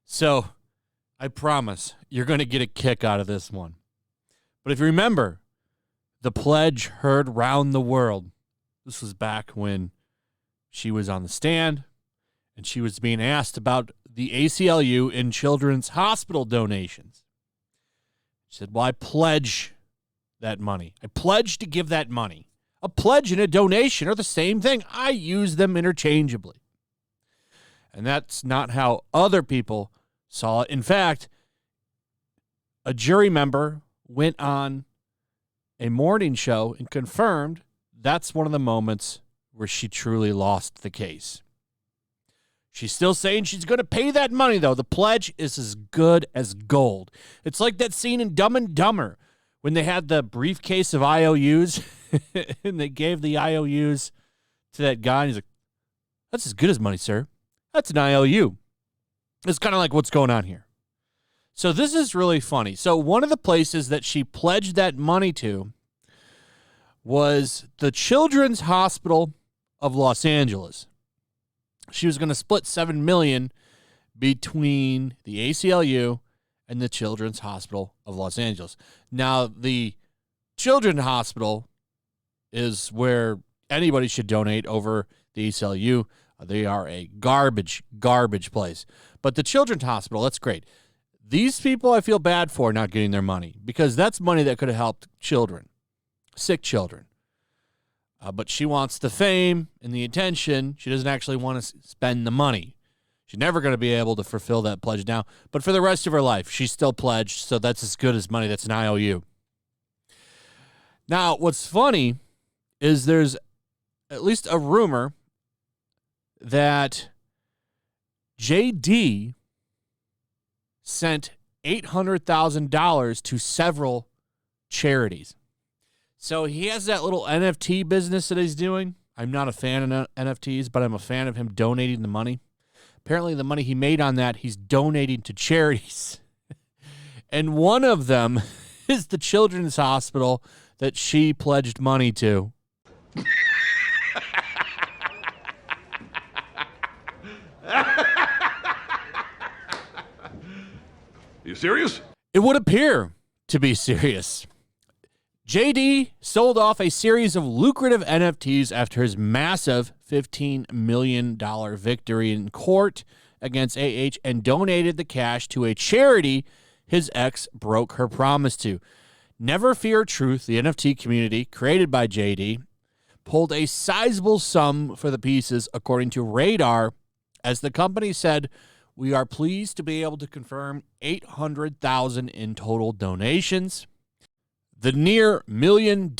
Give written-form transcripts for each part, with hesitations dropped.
So, I promise you're going to get a kick out of this one. But if you remember, the pledge heard round the world. This was back when she was on the stand and she was being asked about the ACLU and children's hospital donations. She said, well, I pledge that money. I pledge to give that money. A pledge and a donation are the same thing. I use them interchangeably. And that's not how other people saw it. In fact, a jury member went on a morning show and confirmed that's one of the moments where she truly lost the case. She's still saying she's going to pay that money, though. The pledge is as good as gold. It's like that scene in Dumb and Dumber when they had the briefcase of IOUs and they gave the IOUs to that guy. And he's like, that's as good as money, sir. That's an IOU. It's kind of like what's going on here. So this is really funny. So one of the places that she pledged that money to was the Children's Hospital of Los Angeles. She was going to split $7 million between the ACLU and the Children's Hospital of Los Angeles. Now, the Children's Hospital is where anybody should donate over the ACLU. They are a garbage place. But the Children's Hospital, that's great. These people I feel bad for not getting their money because that's money that could have helped children, sick children. But she wants the fame and the attention. She doesn't actually want to spend the money. She's never going to be able to fulfill that pledge now. But for the rest of her life, she's still pledged, so that's as good as money. That's an IOU. Now, what's funny is there's at least a rumor that JD sent $800,000 to several charities. So he has that little NFT business that he's doing. I'm not a fan of NFTs, but I'm a fan of him donating the money. Apparently the money he made on that, he's donating to charities. And one of them is the Children's Hospital that she pledged money to. You serious? It would appear to be serious. JD sold off a series of lucrative NFTs after his massive $15 million victory in court against AH and donated the cash to a charity his ex broke her promise to. Never Fear Truth, the NFT community created by JD, pulled a sizable sum for the pieces, according to Radar, as the company said, we are pleased to be able to confirm $800,000 in total donations. The near $1 million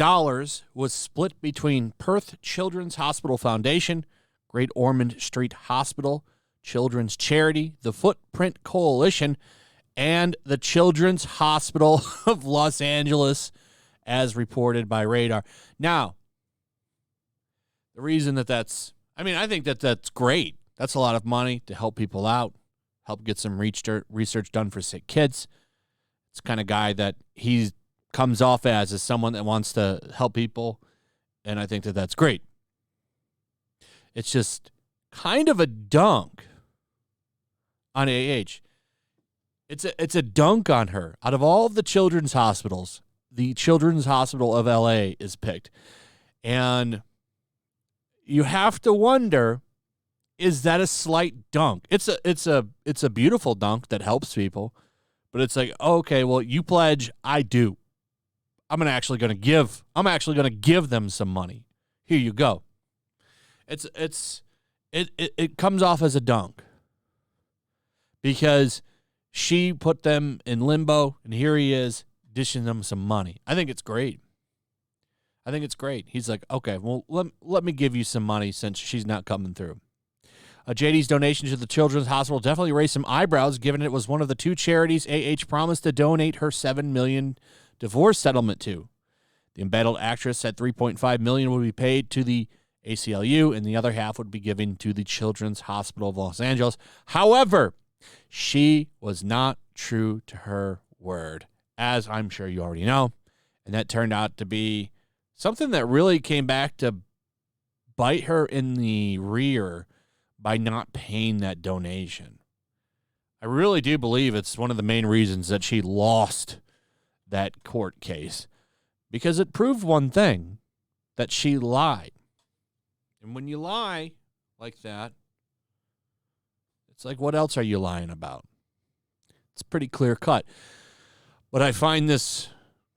was split between Perth Children's Hospital Foundation, Great Ormond Street Hospital, Children's Charity, the Footprint Coalition, and the Children's Hospital of Los Angeles, as reported by Radar. Now, the reason I think that's great. That's a lot of money to help people out, help get some research done for sick kids. It's the kind of guy that he comes off as someone that wants to help people, and I think that's great. It's just kind of a dunk on AH. It's a dunk on her. Out of all of the children's hospitals, the Children's Hospital of LA is picked. And you have to wonder, is that a slight dunk? It's a beautiful dunk that helps people, but it's like, okay, well, you pledge, I do. I'm actually going to give them some money. Here you go. It comes off as a dunk because she put them in limbo, and here he is dishing them some money. I think it's great. He's like, okay, well, let me give you some money since she's not coming through. JD's donation to the Children's Hospital definitely raised some eyebrows, given it was one of the two charities AH promised to donate her $7 million divorce settlement to. The embattled actress said $3.5 million would be paid to the ACLU, and the other half would be given to the Children's Hospital of Los Angeles. However, she was not true to her word, as I'm sure you already know, and that turned out to be something that really came back to bite her in the rear by not paying that donation. I really do believe it's one of the main reasons that she lost that court case, because it proved one thing, that she lied. And when you lie like that, it's like, what else are you lying about? It's pretty clear cut. But I find this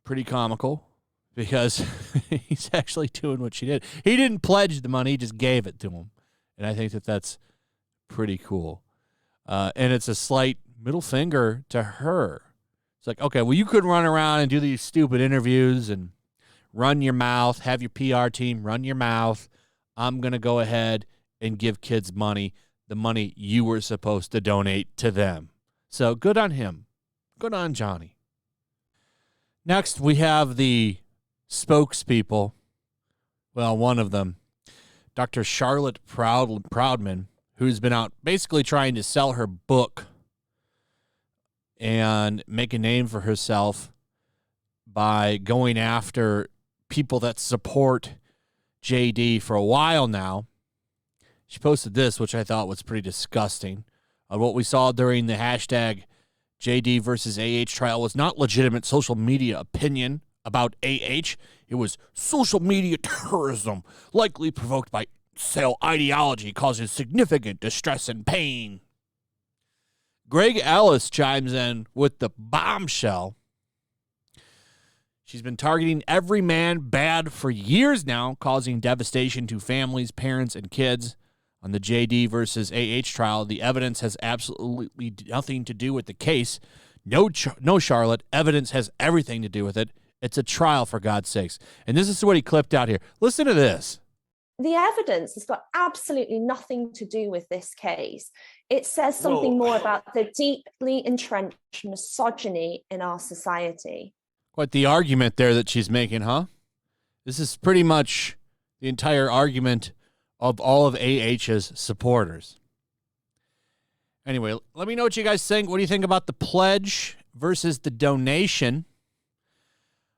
pretty comical because he's actually doing what she did. He didn't pledge the money, he just gave it to him. And I think that that's pretty cool. And it's a slight middle finger to her. It's like, okay, well, you could run around and do these stupid interviews and run your mouth, have your PR team run your mouth. I'm going to go ahead and give kids money, the money you were supposed to donate to them. So good on him. Good on Johnny. Next, we have the spokespeople. Well, one of them, Dr. Charlotte Proudman, who's been out basically trying to sell her book and make a name for herself by going after people that support JD for a while now. She posted this, which I thought was pretty disgusting. What we saw during the hashtag JD versus AH trial was not legitimate social media opinion about AH. It was social media terrorism, likely provoked by sale ideology, causing significant distress and pain. Greg Ellis chimes in with the bombshell. She's been targeting every man bad for years now, causing devastation to families, parents, and kids. On the JD versus AH trial, the evidence has absolutely nothing to do with the case. No, Charlotte. Evidence has everything to do with it. It's a trial, for God's sakes. And this is what he clipped out here. Listen to this. The evidence has got absolutely nothing to do with this case. It says something more about the deeply entrenched misogyny in our society. Quite the argument there that she's making, huh? This is pretty much the entire argument of all of AH's supporters. Anyway, let me know what you guys think. What do you think about the pledge versus the donation?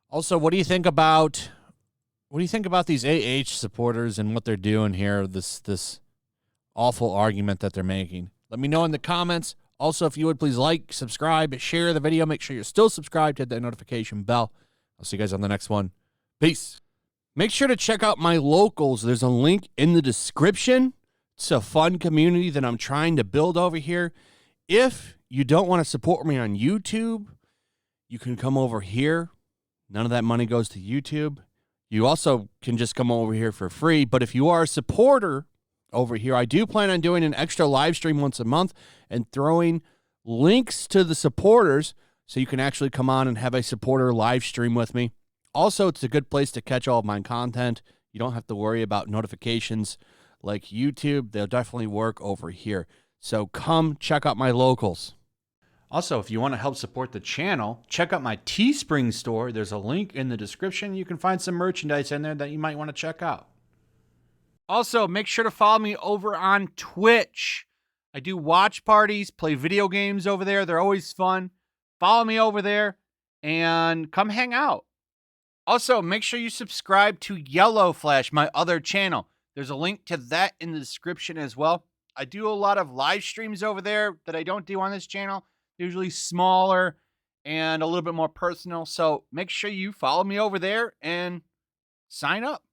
Also, what do you think about these AH supporters and what they're doing here? This awful argument that they're making. Let me know in the comments. Also, if you would please like, subscribe, share the video. Make sure you're still subscribed. Hit that notification bell. I'll see you guys on the next one. Peace. Make sure to check out my locals. There's a link in the description. It's a fun community that I'm trying to build over here. If you don't want to support me on YouTube, you can come over here. None of that money goes to YouTube. You also can just come over here for free. But if you are a supporter over here, I do plan on doing an extra live stream once a month and throwing links to the supporters so you can actually come on and have a supporter live stream with me. Also, it's a good place to catch all of my content. You don't have to worry about notifications like YouTube. They'll definitely work over here. So come check out my locals. Also, if you want to help support the channel, check out my Teespring store. There's a link in the description. You can find some merchandise in there that you might want to check out. Also, make sure to follow me over on Twitch. I do watch parties, play video games over there. They're always fun. Follow me over there and come hang out. Also, make sure you subscribe to YellowFlash, my other channel. There's a link to that in the description as well. I do a lot of live streams over there that I don't do on this channel. Usually smaller and a little bit more personal. So make sure you follow me over there and sign up.